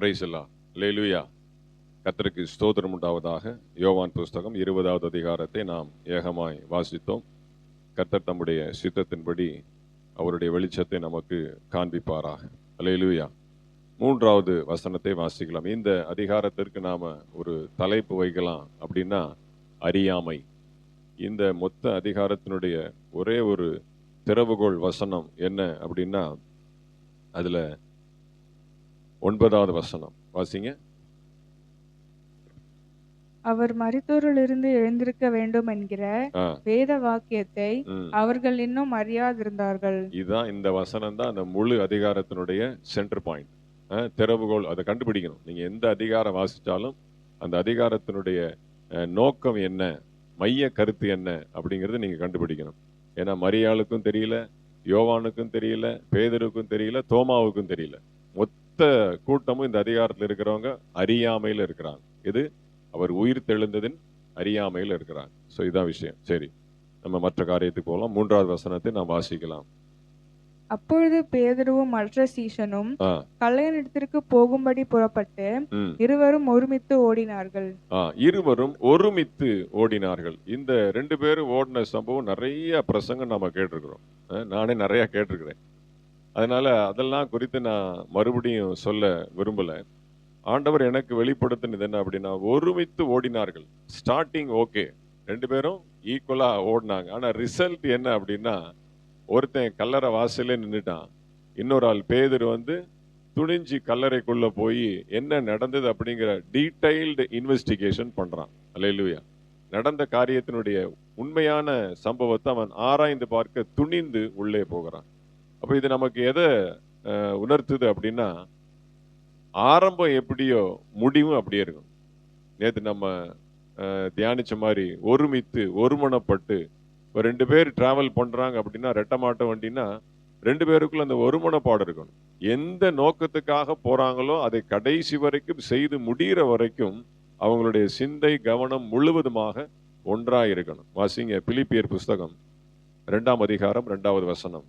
Price எல்லாம் அல்லேலூயா. கர்த்தருக்கு ஸ்தோத்திரம் உண்டாவதாக. யோவான் புஸ்தகம் 20வது அதிகாரத்தை நாம் ஏகமாய் வாசித்தோம். கர்த்தர் தம்முடைய சித்தத்தின்படி அவருடைய வெளிச்சத்தை நமக்கு காண்பிப்பாராக. அல்லேலூயா. 3வது வசனத்தை வாசிக்கலாம். இந்த அதிகாரத்திற்கு நாம ஒரு தலைப்பு வைக்கலாம் அப்படின்னா அறியாமை. இந்த மொத்த அதிகாரத்தினுடைய ஒரே ஒரு திறவுகோள் வசனம் என்ன அப்படின்னா அதுல 9வது வசனம் வாசிங்க. அவர் மரித்தோரிலிருந்து எழுந்திருக்க வேண்டும் என்கிற வேத வாக்கியத்தை அவர்கள் இன்னும் அறியாதிருந்தார்கள். இதுதான் இந்த வசனம் தான் அந்த முழு அதிகாரத்தினுடைய சென்டர் பாயிண்ட், திறவுகோள். அதை கண்டுபிடிக்கணும். நீங்க எந்த அதிகாரம் வாசிச்சாலும் அந்த அதிகாரத்தினுடைய நோக்கம் என்ன, மைய கருத்து என்ன அப்படிங்கறது நீங்க கண்டுபிடிக்கணும். ஏன்னா மரியாளுக்கும் தெரியல, யோவானுக்கும் தெரியல, பேதுருக்கும் தெரியல, தோமாவுக்கும் தெரியல. மொத்த கூட்டமும் இந்த அதிகாரத்தில் இருக்கிறவங்க அறியாமையில இருக்கிறாங்க. இது அவர் உயிர் தெழுந்ததின் அறியாமையில் இருக்கிறாங்க. சோ இதான் விஷயம். சரி, நம்ம மற்ற காரியத்துக்கு போகலாம். 3வது வசனத்தை நாம் வாசிக்கலாம். அப்பொழுது பேதுருவும் மற்ற சீஷனும் கல்லையினிடத்திற்கு போகும்படி புறப்பட்டு இருவரும் ஒருமித்து ஓடினார்கள். இருவரும் ஒருமித்து ஓடினார்கள். இந்த 2 பேரும் ஓடின சம்பவம் நிறைய பிரசங்கம் நாம கேட்டிருக்கிறோம். நானே நிறைய கேட்டிருக்கிறேன். அதனால அதெல்லாம் குறித்து நான் மறுபடியும் சொல்ல விரும்பல. ஆண்டவர் எனக்கு வெளிப்படுத்தினது என்ன அப்படின்னா, ஒருமித்து ஓடினார்கள். ஸ்டார்டிங் ஓகே, 2 பேரும் ஈக்குவலா ஓடினாங்க. ஆனா ரிசல்ட் என்ன அப்படின்னா, ஒருத்தன் கல்லறை வாசலே நின்றுட்டான், இன்னொரு ஆள் பேதுரு துணிஞ்சு கல்லறைக்குள்ள போய் என்ன நடந்தது அப்படிங்கிற டீடைல்டு இன்வெஸ்டிகேஷன் பண்றான். அல்லேலூயா. நடந்த காரியத்தினுடைய உண்மையான சம்பவத்தை அவன் ஆராய்ந்து பார்க்க துணிந்து உள்ளே போகிறான். அப்ப இது நமக்கு எதை உணர்த்துது அப்படின்னா, ஆரம்பம் எப்படியோ முடிவும் அப்படியே இருக்கும். நேற்று நம்ம தியானிச்ச மாதிரி ஒருமித்து ஒருமனப்பட்டு. இப்போ 2 பேர் டிராவல் பண்றாங்க அப்படின்னா, ரெட்டமாட்ட வண்டினா 2 பேருக்குள்ள அந்த ஒருமனப்பாடு இருக்கணும். எந்த நோக்கத்துக்காக போறாங்களோ அதை கடைசி வரைக்கும் செய்து முடிகிற வரைக்கும் அவங்களுடைய சிந்தை கவனம் முழுவதுமாக ஒன்றாக இருக்கணும். வாசிங்க பிலிப்பியர் புஸ்தகம் 2ஆம் அதிகாரம் 2வது வசனம்.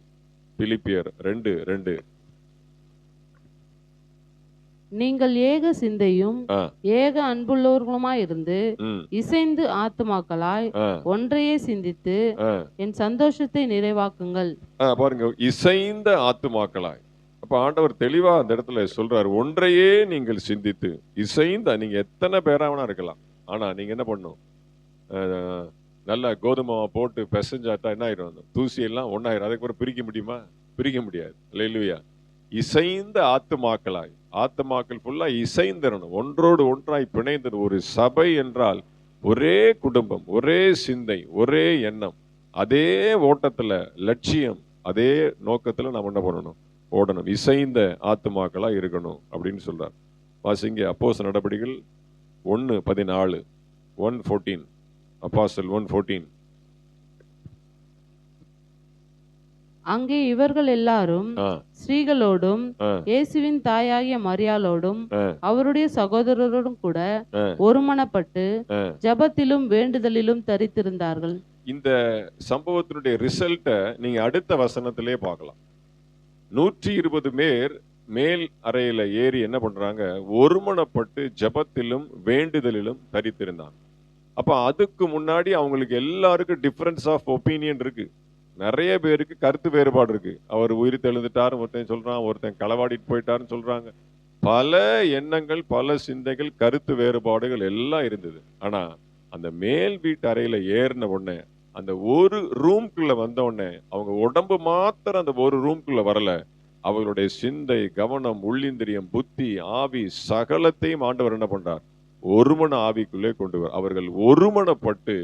பிலிப்பியர் 2:2. நீங்கள் ஏக சிந்தையும் ஏக அன்புள்ளவர்களுமாயிருந்து இசைந்து ஆத்துமாக்களாய் ஒன்றையே சிந்தித்து என் சந்தோஷத்தை நிறைவாக்குங்கள். பாருங்க, இசைந்த ஆத்துமாக்களாய். அப்ப ஆண்டவர் தெளிவா அந்த இடத்துல சொல்றாரு, ஒன்றையே நீங்கள் சிந்தித்து. இசைந்த, நீங்க எத்தனை பேராவனா இருக்கலாம், ஆனா நீங்க என்ன பண்ணும், நல்லா கோதுமை போட்டு பிசைஞ்சாட்டா என்ன ஆயிரும், தூசி எல்லாம் ஒன்னாயிரும். அதுக்கப்புறம் பிரிக்க முடியுமா? பிரிக்க முடியாது. அல்லேலூயா. இசைந்த ஆத்துமாக்களாய். ஆத்துமாக்கள் ஃபுல்லா இசைந்திரணும், ஒன்றோடு ஒன்றாய் பிணைந்தது. ஒரு சபை என்றால் ஒரே குடும்பம், ஒரே சிந்தை, ஒரே எண்ணம், அதே ஓட்டத்துல லட்சியம், அதே நோக்கத்துல நாம் என்ன பண்ணணும், ஓடணும். இசைந்த ஆத்துமாக்களா இருக்கணும் அப்படின்னு சொல்றார். வாசிங்க அப்போஸ்தலர் நடபடிகள் 1:14. 1:14. அப்போஸ்தலர் 1:14. அங்கே இவர்கள் எல்லாரும் ஸ்ரீகளோடும் இயேசுவின் தாயாகிய மரியாளோடும் அவருடைய சகோதரரோடும் கூட ஒருமனப்பட்டு ஜெபத்திலும் வேண்டுதலிலும் தரித்திருந்தார்கள். இந்த சம்பவத்தினுடைய ரிசல்ட்டை நீங்க அடுத்த வசனத்திலே பார்க்கலாம். 120 பேர் மேல் அறையில ஏறி என்ன பண்றாங்க, ஒருமனப்பட்டு ஜெபத்திலும் வேண்டுதலிலும் தரித்திருந்தாங்க. அப்ப அதுக்கு முன்னாடி அவங்களுக்கு எல்லாருக்கும் டிஃபரன்ஸ் ஆஃப் ஒப்பீனியன் இருக்கு. நிறைய பேருக்கு கருத்து வேறுபாடு இருக்கு. அவர் உயிர் தெழுந்துட்டாரு ஒருத்தன் சொல்றான், ஒருத்தன் களவாடிட்டு போயிட்டாருன்னு சொல்றாங்க. பல எண்ணங்கள், பல சிந்தைகள், கருத்து வேறுபாடுகள் எல்லாம் இருந்தது. ஆனா அந்த மேல் வீட்டு அறையில ஏறின உடனே, அந்த ஒரு ரூம்குள்ள வந்த உடனே, அவங்க உடம்பு மாத்திரம் அந்த ஒரு ரூம்குள்ள வரல, அவர்களுடைய சிந்தை, கவனம், உள்ளிந்திரியம், புத்தி, ஆவி சகலத்தையும் ஆண்டவர் என்ன பண்றார், ஒருமன ஆவிக்குள்ளே கொண்டு வர. அவர்கள் ஒருமனப்பட்டு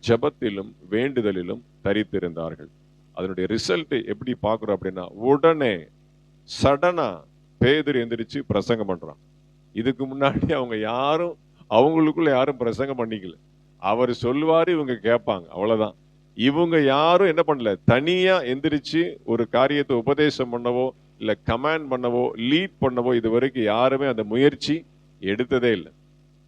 ஜெபத்திலும் வேண்டுதலிலும் தரித்திருந்தார்கள். அதனுடைய ரிசல்ட் எப்படி பார்க்கிறோம் அப்படின்னா, உடனே சடனா பேதுரு எந்திரிச்சு பிரசங்கம் பண்றான். இதுக்கு முன்னாடி அவங்க யாரும் அவங்களுக்குள்ள யாரும் பிரசங்கம் பண்ணிக்கல. அவர் சொல்லுவாரு, இவங்க கேட்பாங்க, அவ்வளவுதான். இவங்க யாரும் என்ன பண்ணல, தனியா எந்திரிச்சு ஒரு காரியத்தை உபதேசம் பண்ணவோ இல்ல கமாண்ட் பண்ணவோ லீட் பண்ணவோ இது வரைக்கும் யாருமே அந்த முயற்சி எடுத்ததே இல்லை.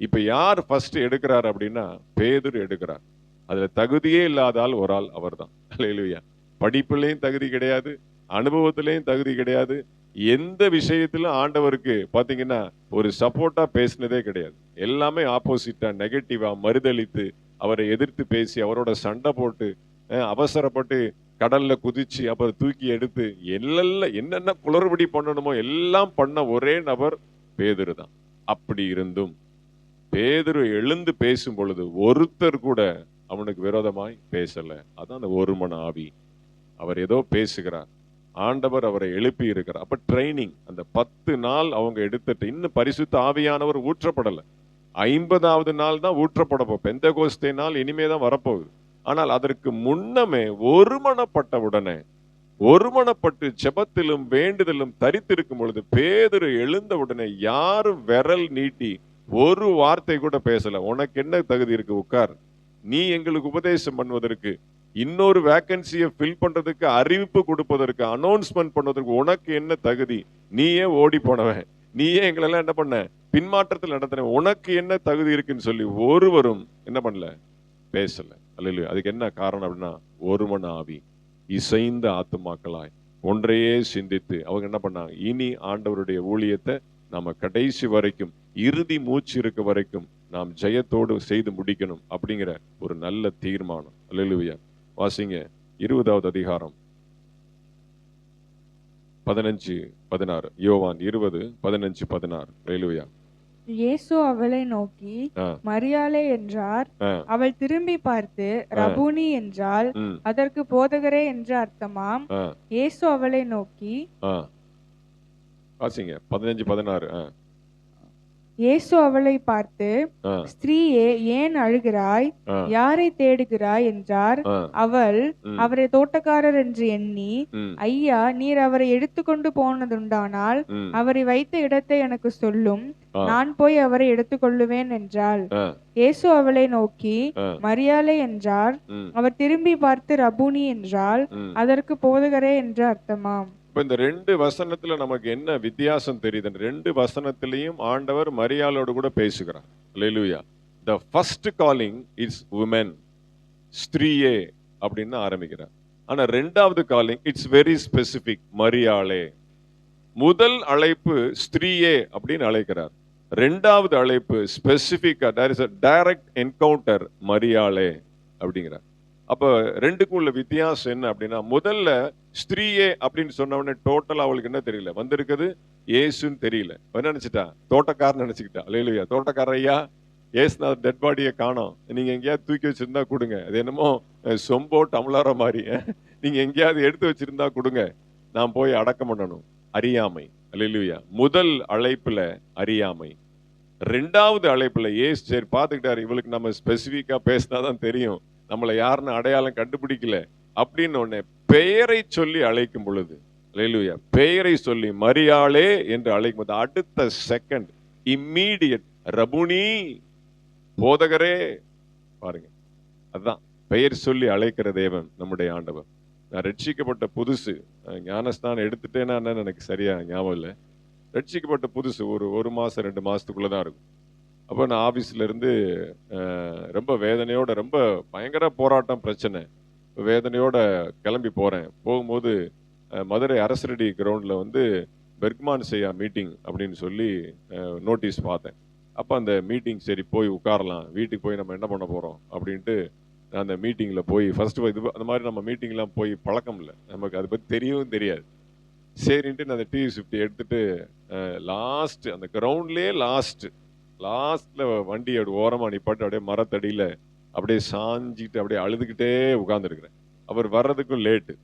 இப்ப யார் ஃபர்ஸ்ட் எடுக்கிறார் அப்படின்னா, பேதுரு எடுக்கிறார். அதுல தகுதியே இல்லாத ஆள் ஒரு ஆள், அவர் தான். அல்லேலூயா. படிப்புலையும் தகுதி கிடையாது, அனுபவத்திலையும் தகுதி கிடையாது, எந்த விஷயத்திலும் ஆண்டவருக்கு பாத்தீங்கன்னா ஒரு சப்போர்ட்டா பேசினதே கிடையாது. எல்லாமே ஆப்போசிட்டா, நெகட்டிவா, மறுதளித்து, அவரை எதிர்த்து பேசி, அவரோட சண்டை போட்டு, அவசரப்பட்டு கடல்ல குதிச்சு அப்புறம் தூக்கி எடுத்து என்னென்ன குளறுபடி பண்ணணுமோ எல்லாம் பண்ண ஒரே நபர் பேதுரு தான். அப்படி இருந்தும் பேதுரு எழுந்து பேசும் பொழுது ஒருத்தர் கூட அவனுக்கு விரோதமாய் பேசல. அதான் அந்த ஒருமன ஆவி. அவர் ஏதோ பேசுகிறார், ஆண்டவர் அவரை எழுப்பி இருக்கிறார். அப்ப ட்ரைனிங், அந்த 10 நாள் அவங்க எடுத்துட்டு, இன்னும் பரிசுத்த ஆவியானவர் ஊற்றப்படல. 50வது நாள் தான் ஊற்றப்பட போகுது. பெந்தெகோஸ்தே நாள் இனிமேதான் வரப்போகுது. ஆனால் அதற்கு முன்னமே ஒருமனப்பட்டு ஜெபத்திலும் வேண்டுதலும் தரித்திருக்கும் பொழுது பேதுரு எழுந்த உடனே யாரும் விரல் நீட்டி ஒரு வார்த்தை கூட பேசல. உனக்கு என்ன தகுதி இருக்கு, உட்கார். நீ எங்களுக்கு உபதேசம் பண்ணுவதற்கு, இன்னொரு வேக்கன்சியை ஃபில் பண்றதுக்கு, அறிவிப்பு கொடுப்பதற்கு, அனௌன்ஸ்மெண்ட் பண்ணுவதற்கு உனக்கு என்ன தகுதி? நீயே ஓடி போனவன், நீயே எங்களெல்லாம் என்ன பண்ண, பின்மாற்றத்தில் நடத்தின, உனக்கு என்ன தகுதி இருக்குன்னு சொல்லி ஒருவரும் என்ன பண்ணல, பேசல. அல்லேலூயா. அதுக்கு என்ன காரணம் அப்படின்னா, ஒருமன ஆவி, இசைந்த ஆத்துமாக்களாய் ஒன்றையே சிந்தித்து அவங்க என்ன பண்ணாங்க, இனி ஆண்டவருடைய ஊழியத்தை நாம கடைசி வரைக்கும், இறுதி மூச்சு இருக்க வரைக்கும் நாம் ஜெயத்தோடு செய்து முடிக்கணும் அப்படிங்கிற ஒரு நல்ல தீர்மானம். அல்லேலூயா. வாசிங்க 20வது அதிகாரம் 15-16. யோவான் 20:15-16. அல்லேலூயா. இயேசு அவளை நோக்கி மரியாளே என்றார். அவள் திரும்பி பார்த்து ரபூனி என்றாள். அதற்கு போதகரே என்று அர்த்தமாம். இயேசு அவளை நோக்கி, வாசிங்க 15-16. இயேசு அவளை பார்த்து, ஸ்திரீயே, ஏன் அழுகிறாய்? யாரை தேடுகிறாய் என்றார். அவள் அவரை தோட்டக்காரர் என்று எண்ணி, ஐயா, நீர் அவரை எடுத்துக்கொண்டு போனதுண்டானால் அவரை வைத்த இடத்தை எனக்கு சொல்லும், நான் போய் அவரை எடுத்துக்கொள்ளுவேன் என்றாள். இயேசு அவளை நோக்கி மரியாளே என்றார். அவர் திரும்பி பார்த்து ரபூனி என்றாள். அதற்கு போதகரே என்று அர்த்தமாம். இப்ப இந்த 2 வசனத்துல நமக்கு என்ன வித்தியாசம் தெரியுது? 2 வசனத்திலையும் ஆண்டவர் மரியாளோடு கூட பேசுகிறார். அல்லேலூயா. The first calling is women, ஸ்திரீயே அப்படின்னு ஆரம்பிக்கிறார். ஆனா 2வது காலிங் இட்ஸ் வெரி ஸ்பெசிபிக், மரியாளே. முதல் அழைப்பு ஸ்திரீயே அப்படின்னு அழைக்கிறார். 2வது அழைப்பு ஸ்பெசிபிக்கா, there is a direct encounter, மரியாளே அப்படிங்கிறார். அப்ப 2க்கும் உள்ள வித்தியாசம் என்ன அப்படின்னா, முதல்ல ஸ்திரீயே அப்படின்னு சொன்ன உடனே டோட்டலா அவளுக்கு என்ன தெரியல, வந்திருக்குது ஏசுன்னு தெரியல. என்ன நினைச்சிட்டா, தோட்டக்காரன் நினைச்சுக்கிட்டா. அல்லேலூயா. தோட்டக்கார ஐயா, ஏசுநாதர் டெட் பாடியை காணோம், நீங்க எங்கேயாவது தூக்கி வச்சிருந்தா கொடுங்க. அது என்னமோ சொம்போ டம்ளார மாதிரி, நீங்க எங்கேயாவது எடுத்து வச்சிருந்தா கொடுங்க, நான் போய் அடக்கம் பண்ணணும். அறியாமை. அல்லேலூயா. முதல் அழைப்புல அறியாமை. 2வது அழைப்புல ஏசு சரி பார்த்துக்கிட்டாரு, இவளுக்கு நம்ம ஸ்பெசிபிக்கா பேசினாதான் தெரியும், நம்மளை யாருன்னு அடையாளம் கண்டுபிடிக்கல அப்படின்னு உடனே பெயரை சொல்லி அழைக்கும் பொழுது, அல்லேலூயா, பெயரை சொல்லி மரியாளே என்று அழைக்கும் போது அடுத்த செகண்ட் இம்மீடியட் ரபுனி, போதகரே. பாருங்க, அதுதான் பெயர் சொல்லி அழைக்கிற தேவன் நம்முடைய ஆண்டவர். நான் ரட்சிக்கப்பட்ட புதுசு, ஞானஸ்தானம் எடுத்துட்டேன்னா எனக்கு சரியா ஞாபகம் இல்லை. ரட்சிக்கப்பட்ட புதுசு ஒரு மாசம் 2 மாசத்துக்குள்ளதான் இருக்கும். அப்போ நான் ஆஃபீஸ்ல இருந்து ரொம்ப வேதனையோட, ரொம்ப பயங்கர போராட்டம், பிரச்சனை, வேதனையோட கிளம்பி போறேன். போகும்போது மதுரை அரசரடி கிரவுண்ட்ல வந்து பெர்க்மான் செய்யா மீட்டிங் அப்படின்னு சொல்லி நோட்டீஸ் பார்த்தேன். அப்போ அந்த மீட்டிங் சரி போய் உட்காரலாம், வீட்டுக்கு போய் நம்ம என்ன பண்ண போறோம் அப்படின்ட்டு நான் அந்த மீட்டிங்ல போய் ஃபர்ஸ்ட் இது அந்த மாதிரி நம்ம மீட்டிங்லாம் போய் பழக்கம் இல்லை, நமக்கு அதை பற்றி தெரியவும் தெரியாது. சரின்ட்டு நான் அந்த T50 எடுத்துட்டு லாஸ்ட் அந்த கிரவுண்ட்லேயே லாஸ்ட்ல வண்டி அப்படி ஓரமா நிப்பாட்டு அப்படியே மரத்தடியில அப்படியே சாஞ்சிட்டு அப்படியே அழுதுகிட்டே உட்கார்ந்துருக்கிறேன். அவர் வர்றதுக்கும் லேட்டு,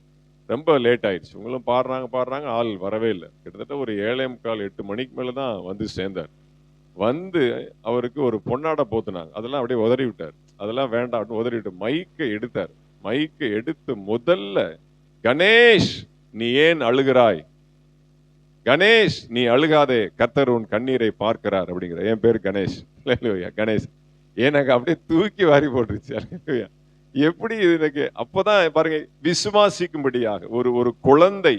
ரொம்ப லேட் ஆயிடுச்சு. இவங்களும் பாடுறாங்க, ஆள் வரவே இல்லை. கிட்டத்தட்ட ஒரு 7:45 8 மணிக்கு மேலதான் வந்து சேர்ந்தார். வந்து அவருக்கு ஒரு பொன்னாடை போத்துனாங்க, அதெல்லாம் அப்படியே உதறி விட்டார். அதெல்லாம் வேண்டாம் அப்படின்னு உதறி விட்டு மைக்கை எடுத்தார். மைக்கை எடுத்து முதல்ல, கணேஷ் நீ ஏன் அழுகிறாய், கணேஷ் நீ அழுகாதே, கர்த்தர் உன் கண்ணீரை பார்க்கிறார் அப்படிங்கிற. என் பேர் கணேஷ். அல்லேலூயா. கணேஷ் எனக்கு அப்படியே தூக்கி வாரி போட்டுருச்சு. அல்லேலூயா. எப்படி எனக்கு அப்பதான் பாருங்க, விசுவாசிக்கும்படியாக ஒரு குழந்தை,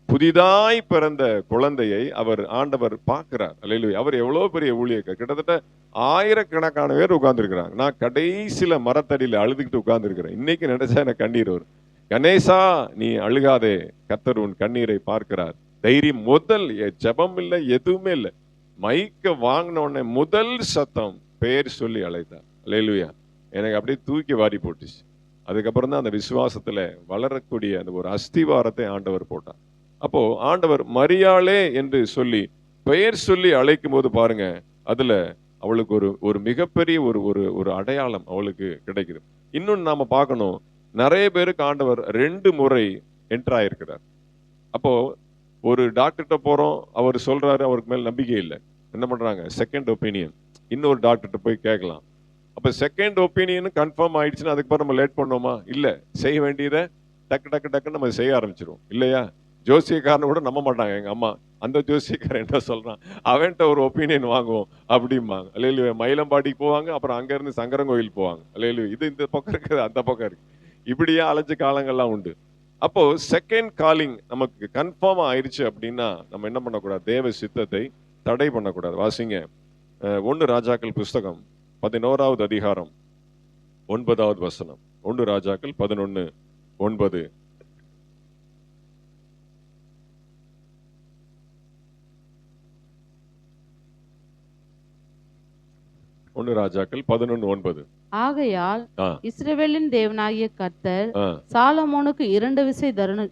புதிதாய் பிறந்த குழந்தையை அவர் ஆண்டவர் பார்க்கிறார். அல்லேலூயா. அவர் எவ்வளவு பெரிய ஊழியக்காரர், கிட்டத்தட்ட 1000கணக்கான பேர் உட்கார்ந்துருக்கிறாங்க. நான் கடைசியில மரத்தடியில அழுதுகிட்டு உட்கார்ந்துருக்கிறேன். இன்னைக்கு நினைச்சா எனக்கு கண்ணீர் வரும். கணேசா நீ அழுகாதே, கர்த்தர் உன் கண்ணீரை பார்க்கிறார், தைரியம். முதல் ஜெபம் இல்லை, எதுவுமே இல்லை. மைக்க வாங்கின உடனே முதல் சத்தம் பெயர் சொல்லி அழைத்தார். அல்லேலூயா. எனக்கு அப்படியே தூக்கி வாரி போட்டுச்சு. அதுக்கப்புறம் தான் அந்த விசுவாசத்துல வளரக்கூடிய அந்த ஒரு அஸ்திவாரத்தை ஆண்டவர் போட்டார். அப்போ ஆண்டவர் மரியாளே என்று சொல்லி பெயர் சொல்லி அழைக்கும் போது பாருங்க, அதுல அவளுக்கு ஒரு மிகப்பெரிய ஒரு அடையாளம் அவளுக்கு கிடைக்குது. இன்னொன்னு நாம பார்க்கணும், நிறைய பேருக்கு ஆண்டவர் 2 முறை என்டர் ஆயிருக்கிறார். அப்போ ஒரு டாக்டர்கிட்ட போறோம், அவர் சொல்றாரு, அவருக்கு மேல நம்பிக்கை இல்லை, என்ன பண்றாங்க, செகண்ட் ஒப்பீனியன், இன்னொரு டாக்டர்கிட்ட போய் கேட்கலாம். அப்ப செகண்ட் ஒப்பீனியன் கன்ஃபார்ம் ஆயிடுச்சுன்னா அதுக்கப்புறம் நம்ம லேட் பண்ணோமா? இல்ல, செய்ய வேண்டியதை டக்கு டக்கு டக்குன்னு நம்ம செய்ய ஆரம்பிச்சிருவோம் இல்லையா? ஜோசியக்காரனை கூட நம்ப மாட்டாங்க. எங்க அம்மா, அந்த ஜோசியக்காரன் என்ன சொல்றான், அவன்கிட்ட ஒரு ஒப்பீனியன் வாங்குவோம் அப்படிம்பாங்க. அல்லேலூயா. மயிலம்பாடிக்கு போவாங்க, அப்புறம் அங்க இருந்து சங்கரங்கோயில் போவாங்க. அல்லேலூயா. இது இந்த பக்கம் இருக்குது, அந்த பக்கம் இருக்கு, இப்படியே அலைஞ்ச காலங்கள்லாம் உண்டு. அப்போ செகண்ட் காலிங் நமக்கு கன்ஃபார்ம் ஆயிடுச்சு அப்படின்னா நம்ம என்ன பண்ணக்கூடாது, தேவ சித்தத்தை தடை பண்ணக்கூடாது. வாசிங்க 1 ராஜாக்கள் புஸ்தகம் 11வது அதிகாரம் 9வது வசனம். 1 ராஜாக்கள் 11:9. ராஜாக்கள் 11:9. ஆகையால் ஆ, இஸ்ரவேலின் தேவனாகிய கர்த்தர் ஆ. சாலமோனுக்கு 2 விசை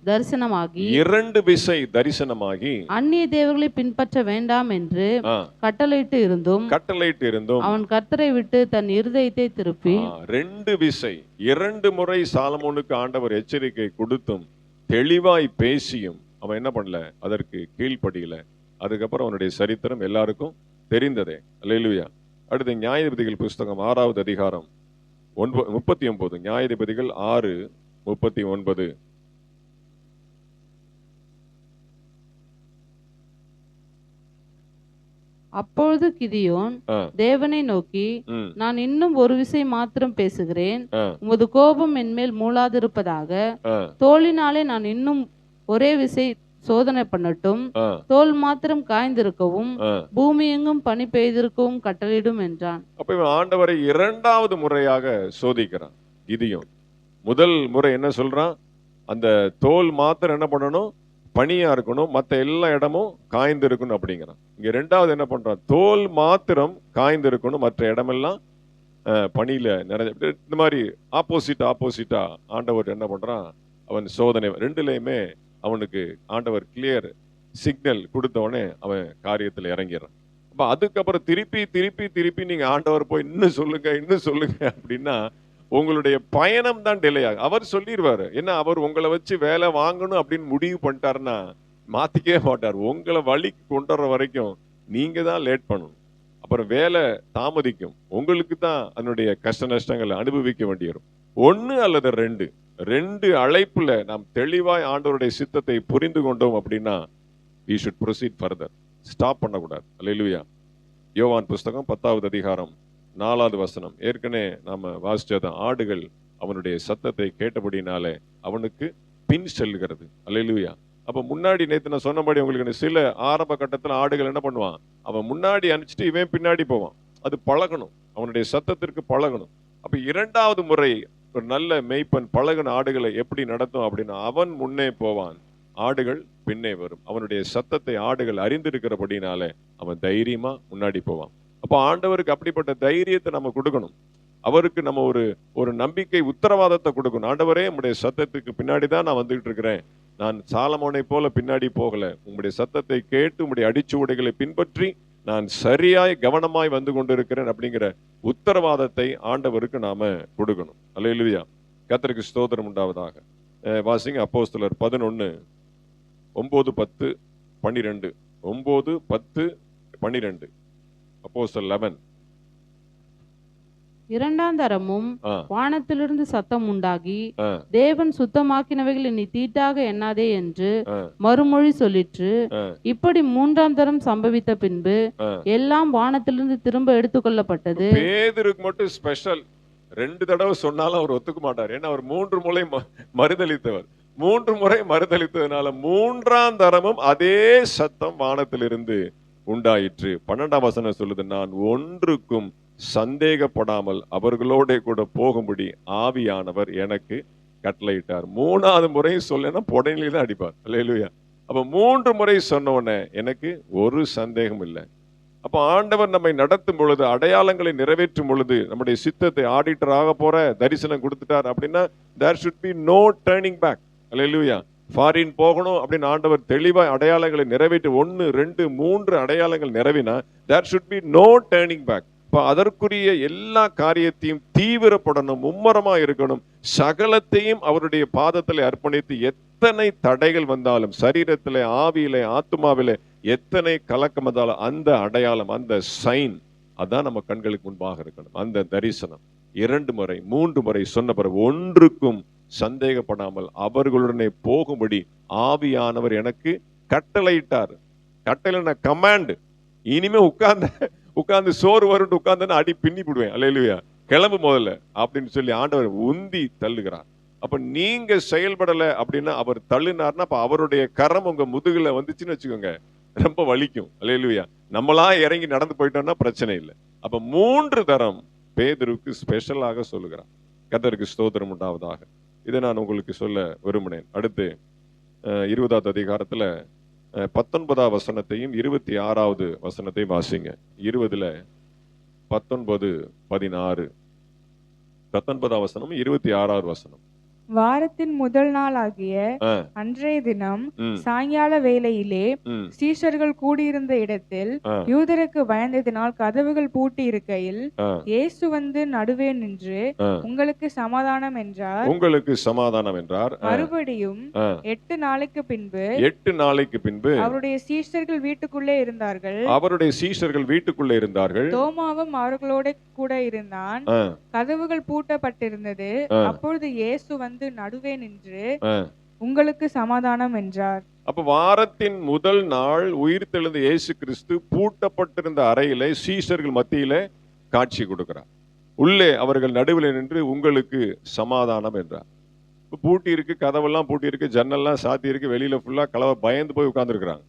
தரிசனமாகி 2 விசை தரிசனமாகி அந்நிய தேவர்களை பின்பற்ற வேண்டாம் என்று ஆ, கட்டளையிட்டு இருந்தும் கட்டளையிட்டு இருந்தும் அவன் கர்த்தரை விட்டு தன் இருதயத்தை திருப்பி 2 விசை 2 முறை சாலமோனுக்கு ஆண்டவர் எச்சரிக்கை கொடுத்தும் தெளிவாய் பேசியும் அவன் என்ன பண்ணல, அதற்கு கீழ்ப்படியல. அதுக்கப்புறம் அவனுடைய சரித்திரம் எல்லாருக்கும் தெரிந்ததே. அல்லேலூயா. அடுத்து நியாயாதிபதிகள் புஸ்தகம் 6வது அதிகாரம் 39. நியாயாதிபதிகள் 6:39. அப்பொழுது கிதியோன் ஆ, தேவனை நோக்கி, ம், நான் இன்னும் ஒரு விசை மாத்திரம் பேசுகிறேன், ஆ, உமது கோபம் என்மேல் மூளாதிருப்பதாக. ஆ, தோளினாலே நான் இன்னும் ஒரே விசை சோதனை பண்ணட்டும், ஆ, தோல் மாத்திரம் காய்ந்திருக்கவும் ஆ. பூமி எங்கும் பனி பெய்திருக்கவும் கட்டளையிடும் என்றான். அப்ப இவன் ஆண்டவரை 2வது முறையாக சோதிக்கிறான். கிதியோன் முதல் முறை என்ன சொல்றான், அந்த தோல் மாத்திரம் என்ன பண்ணணும், பனியா இருக்கணும், மற்ற எல்லா இடமும் காய்ந்து இருக்கணும் அப்படிங்கிறான். இங்க 2வது என்ன பண்றான், தோல் மாத்திரம் காய்ந்து இருக்கணும், மற்ற இடமெல்லாம் பனியில நிறைய. இந்த மாதிரி ஆப்போசிட்டா ஆண்டவர் என்ன பண்றான், அவன் சோதனை 2லையுமே அவனுக்கு ஆண்டவர் கிளியர் சிக்னல் கொடுத்தவனே அவன் காரியத்தில் இறங்கிடுறான். அப்ப அதுக்கப்புறம் திருப்பி நீங்க ஆண்டவர் போய் இன்னும் சொல்லுங்க அப்படின்னா உங்களுடைய பயணம் தான் டிலே ஆகும். அவர் சொல்லிடுவாரு, என்ன அவர் உங்களை வச்சு வேலை வாங்கணும் அப்படின்னு முடிவு பண்ணிட்டாருன்னா மாத்திக்கவே மாட்டார். உங்களை வழிக்கு கொண்டு வர வரைக்கும் நீங்க தான் லேட் பண்ணணும். அப்புறம் வேலை தாமதிக்கும், உங்களுக்கு தான் அதனுடைய கஷ்ட நஷ்டங்களை அனுபவிக்க வேண்டி வரும். 1 அல்லது 2 அழைப்புல நாம் தெளிவாய் ஆண்டவருடைய சித்தத்தை புரிந்து கொண்டோம் அப்படின்னா we should proceed further. Stop பண்ணக்கூடாது. அல்லேலூயா. யோவான் புஸ்தகம் 10வது அதிகாரம் 4வது வசனம். ஏற்கனவே நாம வாசிச்சதான், ஆடுகள் அவனுடைய சத்தத்தை கேட்டபடினாலே அவனுக்கு பின் செல்கிறது. அல்லேலூயா. அப்ப முன்னாடி நேத்து நான் சொன்னபடி உங்களுக்கு சில ஆரம்ப கட்டத்துல ஆடுகள் என்ன பண்ணுவான், அவன் முன்னாடி அனுப்பிச்சிட்டு இவன் பின்னாடி போவான். அது பழகணும், அவனுடைய சத்தத்திற்கு பழகணும். அப்ப 2வது முறை ஒரு நல்ல மேய்ப்பன் பழகின ஆடுகளை எப்படி நடத்தும் அப்படின்னா, அவன் முன்னே போவான், ஆடுகள் பின்னே வரும். அவனுடைய சத்தத்தை ஆடுகள் அறிந்திருக்கிறபடினாலே அவன் தைரியமா முன்னாடி போவான். அப்ப ஆண்டவருக்கு அப்படிப்பட்ட தைரியத்தை நம்ம கொடுக்கணும். அவருக்கு நம்ம ஒரு நம்பிக்கை உத்தரவாதத்தை கொடுக்கணும். ஆண்டவரே, உங்களுடைய சத்தத்துக்கு பின்னாடி தான் நான் வந்துகிட்டு இருக்கிறேன், நான் சாலமோனை போல பின்னாடி போகல, உங்களுடைய சத்தத்தை கேட்டு உங்களுடைய அடிச்சுவடைகளை பின்பற்றி நான் சரியாய் கவனமாய் வந்து கொண்டிருக்கிறேன் அப்படிங்கிற உத்தரவாதத்தை ஆண்டவருக்கு நாம கொடுக்கணும். அல்லேலூயா. கர்த்தருக்கு ஸ்தோத்திரம் உண்டாவதாக. வாசிங்க அப்போஸ்தலர் 11 9 10 12. 9 10 12. அப்போஸ்தலர் 11. 2ஆம் தரமும் ஆ, வானத்திலிருந்து சத்தம் உண்டாகி, ஆ, தேவன் சுத்தமாக்கினவைகளை நீ தீட்டாக எண்ணாதே என்று ஆ, மறுமொழி சொல்லிற்று. ஆ, இப்படி 3ஆம் தரம் சம்பவித்த பின்பு ஆ. எல்லாம் வானத்திலிருந்து திரும்ப எடுத்துக்கொள்ளப்பட்டது. பேதுருக்கு மட்டும் ஸ்பெஷல். 2 தடவை சொன்னாலும் அவர் ஒத்துக்க மாட்டார். ஏன்னா அவர் 3 முறை மறுதளித்தவர். 3 முறை மறுதளித்ததுனால 3ஆம் தரமும் அதே சத்தம் வானத்திலிருந்து உண்டாயிற்று. 12ஆம் வசனம் சொல்லுது, நான் ஒன்றுக்கும் சந்தேகப்படாமல் அவர்களோட கூட போகும்படி ஆவியானவர் எனக்கு கட்டளையிட்டார். 3வது முறையும் சொல்லனா புடனில தான் அடிப்பார். அல்லேலூயா. அப்ப 3 முறை சொன்ன உடனே எனக்கு ஒரு சந்தேகம் இல்லை. அப்ப ஆண்டவர் நம்மை நடத்தும் பொழுது, அடையாளங்களை நிறைவேற்றும் பொழுது, நம்முடைய சித்தத்தை ஆடிட்டர் ஆக போற தரிசனம் கொடுத்துட்டார் அப்படின்னா there should be no turning back. Hallelujah. Foreign போகணும் அப்படின்னு ஆண்டவர் தெளிவா அடையாளங்களை நிறைவேற்றி 1, 2, 3 அடையாளங்கள் நிறைவினா there should be no turning back. இப்ப அதற்குரிய எல்லா காரியத்தையும் தீவிரப்படணும், மும்மரமா இருக்கணும், சகலத்தையும் அவருடைய பாதத்தில் அர்ப்பணித்து எத்தனை தடைகள் வந்தாலும், சரீரத்திலே, ஆவியிலே, ஆத்துமாவிலே எத்தனை கலக்கம் வந்தாலும் அந்த அடையாளம், அந்த சைன் அதான் நம்ம கண்களுக்கு முன்பாக இருக்கணும். அந்த தரிசனம் 2 முறை 3 முறை சொன்ன பிறகு ஒன்றுக்கும் சந்தேகப்படாமல் அவர்களுடனே போகும்படி ஆவியானவர் எனக்கு கட்டளையிட்டார். கட்டளைன கமாண்ட். இனிமே உட்கார்ந்து சோறு வருட்டு உட்கார்ந்து அடி பின்னி போடுவேன். அல்லேலூயா. கிளம்பு முதல்ல அப்படின்னு சொல்லி ஆண்டவர் உந்தி தள்ளுகிறார். அப்ப நீங்க செயல்படல அப்படின்னா அவர் தள்ளினார்னா அப்ப அவருடைய கரம் உங்க முதுகுல வந்துச்சுன்னு வச்சுக்கோங்க, ரொம்ப வலிக்கும். அல்லேலூயா. நம்மளா இறங்கி நடந்து போயிட்டோம்னா பிரச்சனை இல்லை. அப்ப 3 தரம் பேதுருக்கு ஸ்பெஷலாக சொல்லுகிறார். கர்த்தருக்கு ஸ்தோத்திரம் உண்டாவதாக. இதை நான் உங்களுக்கு சொல்ல விரும்பினேன். அடுத்து 20வது அதிகாரத்துல 19வது வசனத்தையும் 26வது வசனத்தையும் வாசிங்க. 20ல 19, 16, 19வது வசனம் 26வது வசனம். வாரத்தின் முதல் நாள் ஆகிய அன்றைய தினம் சாயங்கால வேளையிலே சீஷர்கள் கூடியிருந்த இடத்தில் யூதருக்கு பயந்ததினால் கதவுகள் பூட்டி இருக்கையில் இயேசு வந்து நடுவே நின்று உங்களுக்கு சமாதானம் என்றார். உங்களுக்கு சமாதானம் என்றார். மறுபடியும் 8 நாளைக்கு பின்பு அவருடைய சீஷர்கள் வீட்டுக்குள்ளே இருந்தார்கள். தோமாவும் அவர்களோட கூட இருந்தான். கதவுகள் பூட்டப்பட்டிருந்தது. அப்பொழுது இயேசு வந்து நடுவே நின்று உங்களுக்கு சமாதானம் என்றார். அப்ப வாரத்தின் முதல் நாள் உயிர்த்தெழுந்த இயேசு கிறிஸ்து பூட்டப்பட்டிருந்த அறையிலே சீஷர்கள் மத்தியிலே காட்சி கொடுக்கிறார். உள்ளே அவர்கள் நடுவில் நின்று உங்களுக்கு சமாதானம் என்றார். பூட்டி இருக்கு, கதவெல்லாம் பூட்டி இருக்கு, ஜன்னல்லாம் சாத்தி இருக்கு, வெளியில ஃபுல்லா கலவை பயந்து போய் உட்கார்ந்துருக்கிறாங்க.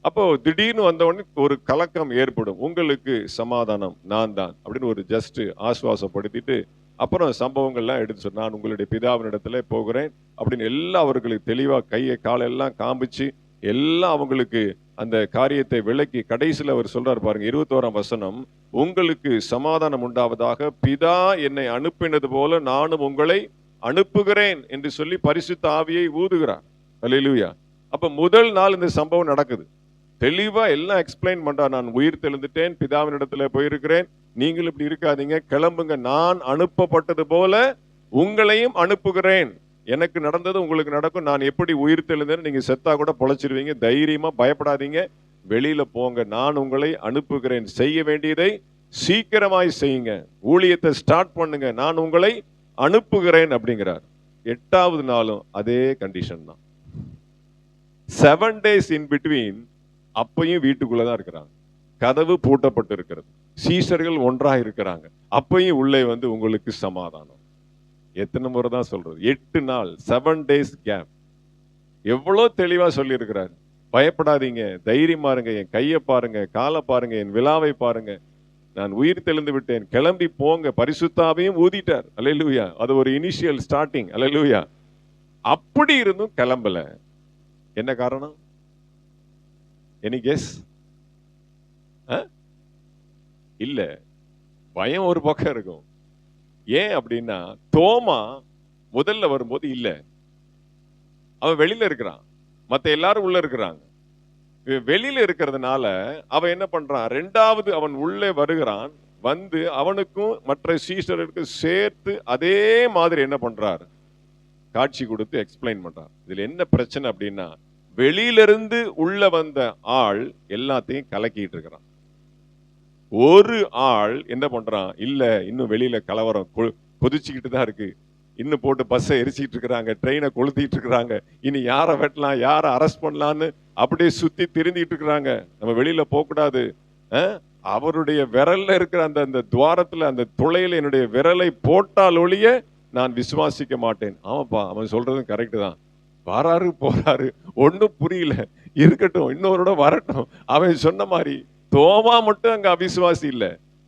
அப்போ திடீர்னு வந்தவொடனே ஒரு கலக்கம் ஏற்படும். உங்களுக்கு சமாதானம், நான் தான் அப்படின்னு ஒரு ஜஸ்ட் ஆசுவாசப்படுத்திட்டு அப்புறம் சம்பவங்கள்லாம் எடுத்து சொன்ன, நான் உங்களுடைய பிதாவினிடத்துல போகிறேன் அப்படின்னு எல்லாம் அவர்களுக்கு தெளிவா கையை காலெல்லாம் காமிச்சு எல்லாம் அவங்களுக்கு அந்த காரியத்தை விளக்கி கடைசியில் அவர் சொல்றாரு பாருங்க, 21ஆம் வசனம், உங்களுக்கு சமாதானம் உண்டாவதாக, பிதா என்னை அனுப்பினது போல நானும் உங்களை அனுப்புகிறேன் என்று சொல்லி பரிசுத்த ஆவியை ஊதுகிறார். அல்லேலூயா. அப்ப முதல் நாள் இந்த சம்பவம் நடக்குது. தெளிவா எல்லாம் எக்ஸ்பிளைன் பண்றா. நான் உயிர் தெழுந்துட்டேன், பிதாவினிடத்துல போயிருக்கிறேன், நீங்கள் இப்படி இருக்காதீங்க, கிளம்புங்க, நான் அனுப்பப்பட்டது போல உங்களையும் அனுப்புகிறேன், எனக்கு நடந்தது உங்களுக்கு நடக்கும், நான் எப்படி உயிர் தெழுந்தேன்னு நீங்க செத்தா கூட பொழைச்சிருவீங்க, தைரியமா பயப்படாதீங்க, வெளியில போங்க, நான் உங்களை அனுப்புகிறேன், செய்ய வேண்டியதை சீக்கிரமாய் செய்யுங்க, ஊழியத்தை ஸ்டார்ட் பண்ணுங்க, நான் உங்களை அனுப்புகிறேன் அப்படிங்கிறார். 8வது நாளும் அதே கண்டிஷன் தான். 7 days in between அப்பையும் வீட்டுக்குள்ளதான் இருக்கிறாங்க, கதவு பூட்டப்பட்டு இருக்கிறது, சீஷர்கள் ஒன்றா இருக்கிறாங்க, அப்பையும் உள்ளே வந்து உங்களுக்கு சமாதானம். எத்தனை முறை தான் சொல்றது? 8 நாள், 7 days கேப். எவ்வளவு தெளிவா சொல்லி இருக்கிறார். பயப்படாதீங்க, தைரியமா இருங்க, என் கையை பாருங்க, காலை பாருங்க, என் விழாவை பாருங்க, நான் உயிர் தெழுந்து விட்டேன், கிளம்பி போங்க, பரிசுத்தாவையும் ஊதிட்டார். அல்லேலூயா. அது ஒரு இனிஷியல் ஸ்டார்டிங். அல்லேலூயா. அப்படி இருந்தும் கிளம்பல. என்ன காரணம்? Any guess? இல்ல, பயம் ஒரு பக்கம் இருக்கும். ஏன் அப்படின்னா, தோமா முதல்ல வரும்போது இல்ல, அவன் வெளியில இருக்கிறான், மத்த எல்லாரும் உள்ள இருக்கிறாங்க. வெளியில இருக்கிறதுனால அவன் என்ன பண்றான், 2வது அவன் உள்ளே வருகிறான், வந்து அவனுக்கும் மற்ற சீஷருக்கு சேர்த்து அதே மாதிரி என்ன பண்றார், காட்சி கொடுத்து எக்ஸ்பிளைன் பண்றார். இதுல என்ன பிரச்சனை அப்படின்னா, வெளியிலிருந்து உள்ள வந்த ஆள் எல்லாத்தையும் கலக்கிட்டு இருக்கிறான். ஒரு ஆள் என்ன பண்றான், இல்ல இன்னும் வெளியில கலவரம் கொதிச்சுக்கிட்டு தான் இருக்கு, இன்னும் போட்டு பஸ்ஸை எரிச்சிட்டு இருக்கிறாங்க, ட்ரெயினை கொளுத்திட்டு இருக்கிறாங்க, இனி யாரை வெட்டலாம், யாரை அரெஸ்ட் பண்ணலான்னு அப்படியே சுத்தி திருந்திட்டு இருக்கிறாங்க, நம்ம வெளியில போக கூடாது, அவருடைய விரல்ல இருக்கிற அந்த துவாரத்துல அந்த துளையில என்னுடைய விரலை போட்டால் ஒழிய நான் விசுவாசிக்க மாட்டேன். ஆமாப்பா, அவன் சொல்றதும் கரெக்ட் தான். வராரு போறாரு, ஒன்னும் புரியல, இருக்கட்டும், இன்னொருட வரட்டும். அவன் சொன்ன மாதிரி தோமா மட்டும் அங்க அவிசுவாசி இல்ல.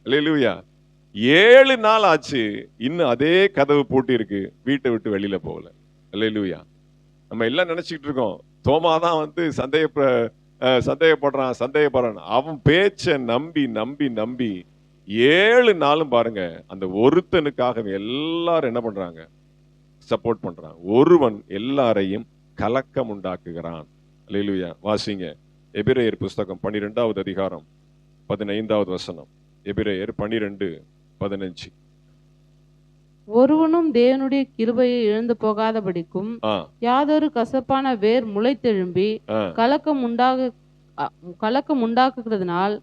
அல்லேலூயா. 7 நாள் ஆச்சு, இன்னும் அதே கதவு பூட்டி இருக்கு, வீட்டை விட்டு வெளியில போகல. அல்லேலூயா. நம்ம எல்லாம் நினைச்சிட்டு இருக்கோம், தோமா தான் வந்து சந்தேகப்படுறான். அவன் பேச்ச நம்பி நம்பி நம்பி 7 நாளும் பாருங்க, அந்த ஒருத்தனுக்காக எல்லாரும் என்ன பண்றாங்க? சப்போர்ட் பண்றான். ஒருவன் எல்லாரையும் கலக்கம் உண்டாக்குகிறான். அல்லேலூயா. வாசிங்க எபிரேயர் புஸ்தகம் 12வது அதிகாரம் 15வது வசனம். எபிரேயர் 12:15. ஒருவனும் தேவனுடைய கிருபையை இழந்து போகாதபடிக்கும் யாதொரு கசப்பான வேர் முளைத்தெழும்பி கலக்கம் உண்டாக்குகிறதுனால்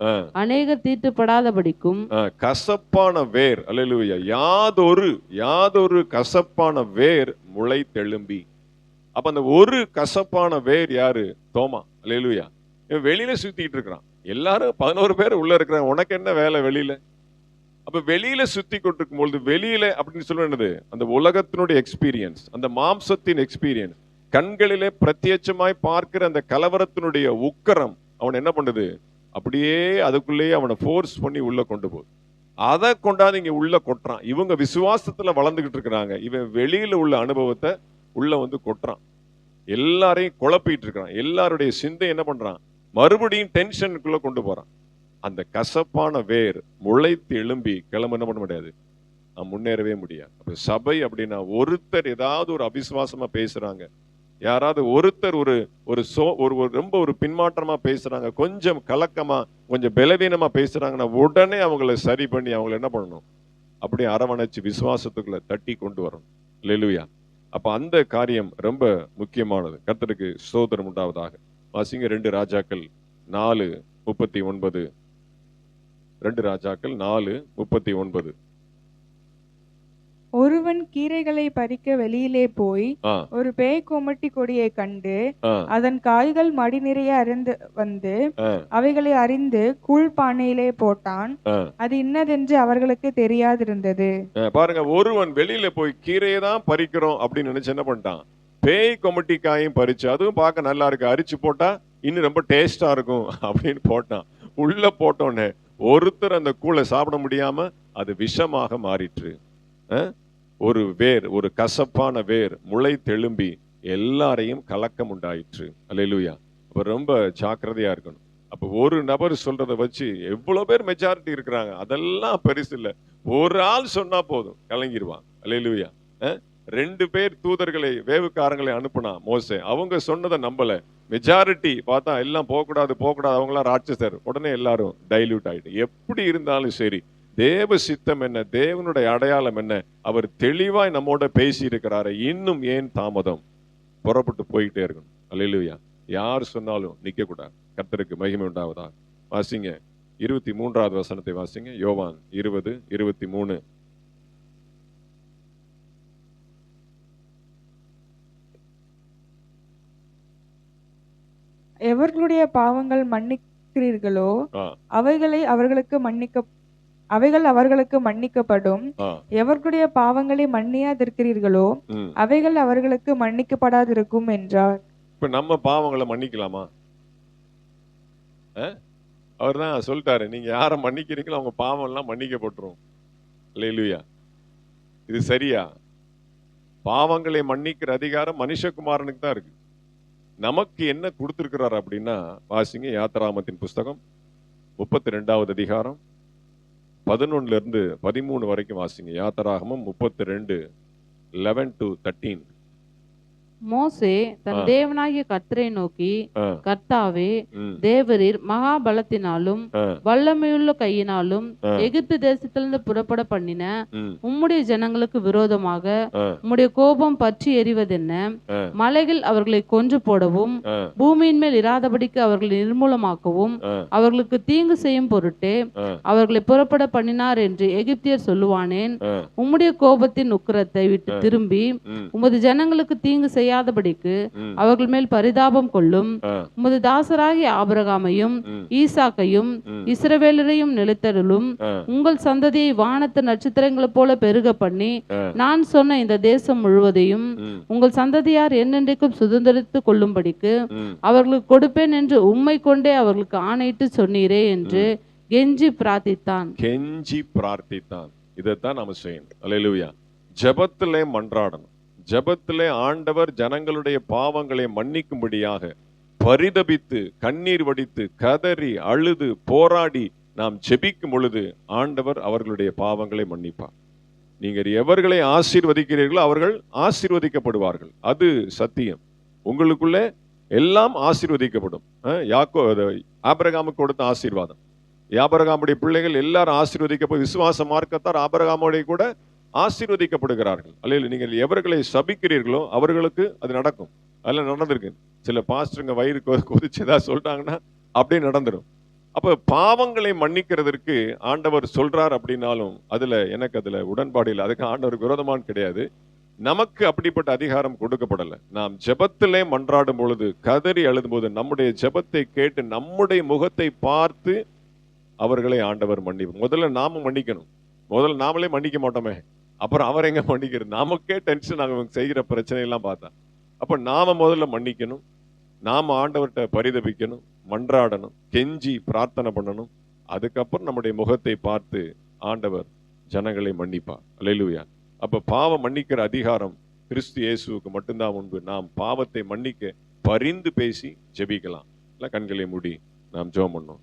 அநேகர் தீட்டுப்படாதபடிக்கும். கசப்பான வேர், அல்லேலூயா, யாதொரு கசப்பான வேர் முளைத்தெழும்பி. அப்ப அந்த ஒரு கசப்பான வேர் யாரு? தோமா. அல்லேலூயா. வெளியில சுத்திட்டு இருக்கிறான். எல்லாரும் 11 பேர் உள்ள இருக்கிறாங்க. உனக்கு என்ன வேலை வெளியில? அப்ப வெளியில சுத்தி கொண்டிருக்கும் பொழுது, வெளியில அப்படின்னு சொல்றது அந்த உலகத்தினுடைய எக்ஸ்பீரியன்ஸ், அந்த மாம்சத்தின் எக்ஸ்பீரியன்ஸ், கண்களிலே பிரத்யட்சமாய் பார்க்கிற அந்த கலவரத்தினுடைய உக்கரம் அவன் என்ன பண்ணுது? அப்படியே அதுக்குள்ளேயே அவனை ஃபோர்ஸ் பண்ணி உள்ள கொண்டு போகுது. அதை கொண்டாந்து இங்க உள்ள கொட்டுறான். இவங்க விசுவாசத்துல வளர்ந்துகிட்டு இருக்கிறாங்க, இவன் வெளியில உள்ள அனுபவத்தை உள்ள வந்து கொட்டுறான். எல்லாரையும் குழப்பிட்டு இருக்கிறான். எல்லாருடைய சிந்தை என்ன பண்றான்? மறுபடியும் டென்ஷனுக்குள்ள கொண்டு போறான். அந்த கசப்பான வேர் முளைத்து எழும்பி கிளம்ப என்ன பண்ண முடியாது, முன்னேறவே முடியாது. அப்ப சபை அப்படின்னா ஒருத்தர் ஏதாவது ஒரு அவிசுவாசமா பேசுறாங்க, யாராவது ஒருத்தர் ஒரு ரொம்ப ஒரு பின்மாற்றமா பேசுறாங்க, கொஞ்சம் கலக்கமா கொஞ்சம் பலவீனமா பேசுறாங்கன்னா உடனே அவங்கள சரி பண்ணி அவங்களை என்ன பண்ணணும்? அப்படியே அரவணைச்சு விசுவாசத்துக்குள்ள தட்டி கொண்டு வரணும். அல்லேலூயா. அப்ப அந்த காரியம் ரொம்ப முக்கியமானது. கர்த்தருக்கு ஸ்தோத்திரம் உண்டாவதாக. வாசிங்க 2 ராஜாக்கள் 4:39. 2 ராஜாக்கள் 4:39. ஒருவன் கீரைகளை பறிக்க வெளியிலே போய் ஒரு பேய் கொமட்டி கொடியை கண்டு அதன் காய்கள் மடி நிறைய அறிந்து வந்து அவைகளை அறிந்து கூழ்பானையிலே போட்டான். அது இன்னதென்று அவர்களுக்கு தெரியாதிருந்தது. பாருங்க, ஒருவன் வெளியில போய் கீரையை தான் பறிக்கிறோம் அப்படின்னு நினைச்சு என்ன பண்ணிட்டான்? பேய் கொமட்டி காயும் பறிச்சு, அதுவும் பார்க்க நல்லா இருக்கு, அரிச்சு போட்டா இன்னும் ரொம்ப டேஸ்டா இருக்கும் அப்படின்னு போட்டான். உள்ள போட்டோன்னே ஒருத்தர் அந்த கூழை சாப்பிட முடியாம அது விஷமாக மாறிற்று. ஒரு வேர், ஒரு கசப்பான வேர் முளை தெழும்பி எல்லாரையும் கலக்கம் உண்டாயிற்று. அல்லேலூயா. அப்ப ரொம்ப ஜாக்கிரதையா இருக்கணும். அப்ப ஒரு நபர் சொல்றதை வச்சு எவ்வளவு பேர் மெஜாரிட்டி இருக்கிறாங்க, அதெல்லாம் பெருசு இல்ல. ஒரு ஆள் சொன்னா போதும், கலங்கிடுவான். அல்லேலூயா. 2 பேர் தூதர்களை, வேவுக்காரங்களை அனுப்புனா மோசே, அவங்க சொன்னதை நம்பல. மெஜாரிட்டி பார்த்தா எல்லாம் போகக்கூடாது, அவங்களாம் ராட்சசர். உடனே எல்லாரும் டைல்யூட் ஆயிட்டு. எப்படி இருந்தாலும் சரி, தேவ சித்தம் என்ன, தேவனுடைய அடையாளம் என்ன, அவர் தெளிவாய் நம்மோட பேசி இருக்கிறாரு. இன்னும் ஏன் தாமதம்? புறப்பட்டு போயிட்டே இருக்கணும். அல்லேலூயா. யார் சொன்னாலும் நிக்க கூடாது. கர்த்தருக்கு மகிமை உண்டாவதா. வாசிங்க 23வது வசனத்தை வாசிங்க. யோவான் 20:23. எவர்களுடைய பாவங்கள் மன்னிக்கிறீர்களோ அவைகள் அவர்களுக்கு மன்னிக்கப்படும். எவர்களுடைய பாவங்களை மன்னியாதிருக்கிறீர்களோ அவைகள் அவர்களுக்கு மன்னிக்கப்படாதிருக்கும் என்றார். இப்ப நம்ம பாவங்களை மன்னிக்கலாமா? அவர் தான் சொல்லிட்டாரு, நீங்க யாரை மன்னிக்கிறீங்களோ அவங்க பாவம் எல்லாம் மன்னிக்கப்பட்டுரும். அல்லேலூயா. இது சரியா? பாவங்களை மன்னிக்கிற அதிகாரம் மனுஷகுமாரனுக்கு தான் இருக்கு. நமக்கு என்ன கொடுத்திருக்கிறார் அப்படின்னா, வாசிங்க யாத்திராகமத்தின் புஸ்தகம் 32வது அதிகாரம் 11-13 வரைக்கும் வாசிங்க. யாத்திராகமம் 32:11-13. மோசே தன் தேவனாகிய கர்த்தரை நோக்கி, கர்த்தாவே, தேவரீர் மகாபலத்தினாலும் வல்லமையுள்ள கையினாலும் எகிப்து தேசத்திலிருந்து புறப்பட பண்ணின உம்முடைய ஜனங்களுக்கு விரோதமாக உம்முடைய கோபம் பற்றி எறிவதென்ன? மலைகள் அவர்களை கொன்று போடவும் பூமியின் மேல் இராதபடிக்கு அவர்களை நிர்மூலமாக்கவும் அவர்களுக்கு தீங்கு செய்யும் பொருட்டே அவர்களை புறப்பட பண்ணினார் என்று எகிப்தியர் சொல்லுவானேன்? உம்முடைய கோபத்தின் உக்கிரத்தை விட்டு திரும்பி உமது ஜனங்களுக்கு தீங்கு செய்யாதபடிக்கு அவர்கள் மேல் பரிதாபம் கொள்ளும். உமது தாசராகிய ஆபிரகாமையும் ஈசாக்கையும் இஸ்ரவேலரையும் நிலைத்தருளும். உங்கள் சந்ததியை வானத்து நட்சத்திரங்களைப் போல பெருக பண்ணி நான் சொன்ன இந்த தேசம் முழுவதையும் உங்கள் சந்ததியார் என்னென்றைக்கும் சுதந்திரித்துக் கொள்ளும்படிக்கு அவர்களுக்கு கொடுப்பேன் என்று உம்மை கொண்டே அவர்களுக்கு ஆணையிட்டு சொன்னீரே என்று கெஞ்சி பிரார்த்தித்தான். இதைத்தான் நாம செய்யணும். அல்லேலூயா. ஜெபத்திலே மன்றாடணும். ஜெபத்திலே ஆண்டவர் ஜனங்களுடைய பாவங்களை மன்னிக்கும்படியாக பரிதபித்து கண்ணீர் வடித்து கதறி அழுது போராடி நாம் ஜெபிக்கும் பொழுது ஆண்டவர் அவர்களுடைய பாவங்களை மன்னிப்பார். நீங்கள் எவர்களை ஆசீர்வதிக்கிறீர்களோ அவர்கள் ஆசீர்வதிக்கப்படுவார்கள். அது சத்தியம். உங்களுக்குள்ளே எல்லாம் ஆசீர்வதிக்கப்படும். ஆபிரகாமுக்கு கொடுத்த ஆசீர்வாதம், ஆபிரகாமுடைய பிள்ளைகள் எல்லாரும் ஆசீர்வதிக்கப்படும். விசுவாச மார்க்கத்தார் ஆபிரகாமோட கூட ஆசீர்வதிக்கப்படுகிறார்கள். அல்ல, நீங்கள் எவர்களை சபிக்கிறீர்களோ அவர்களுக்கு அது நடக்கும். அதெல்லாம் நடந்திருக்கு. சில பாஸ்டருங்க வயிறு கொதிச்சதா சொல்லிட்டாங்கன்னா அப்படியே நடந்துடும். அப்ப பாவங்களை மன்னிக்கிறதற்கு ஆண்டவர் சொல்றார் அப்படின்னாலும் எனக்கு அதுல உடன்பாடு இல்லை. அதுக்கு ஆண்டவருக்கு விரோதமானு கிடையாது. நமக்கு அப்படிப்பட்ட அதிகாரம் கொடுக்கப்படலை. நாம் ஜெபத்திலே மன்றாடும் பொழுது கதறி அழுதும் போது நம்முடைய ஜெபத்தை கேட்டு நம்முடைய முகத்தை பார்த்து அவர்களை ஆண்டவர் மன்னிப்பார். முதல்ல நாம மன்னிக்கணும். முதல்ல நாமளே மன்னிக்க மாட்டோமே, அப்புறம் அவர் எங்க மன்னிக்கிறது? நமக்கே டென்ஷன் ஆகும் செய்கிற பிரச்சனை எல்லாம் பார்த்தா. அப்ப நாம முதல்ல மன்னிக்கணும். நாம ஆண்டவர்கிட்ட பரிதபிக்கணும், மன்றாடணும், கெஞ்சி பிரார்த்தனை பண்ணணும். அதுக்கப்புறம் நம்முடைய முகத்தை பார்த்து ஆண்டவர் ஜனங்களை மன்னிப்பார். அல்லேலூயா. அப்ப பாவம் மன்னிக்கிற அதிகாரம் கிறிஸ்து இயேசுவுக்கு மட்டும்தான் உண்டு. நாம் பாவத்தை மன்னிக்க பரிந்து பேசி ஜெபிக்கலாம். கண்களை மூடி நாம் ஜெபம் பண்ணோம்.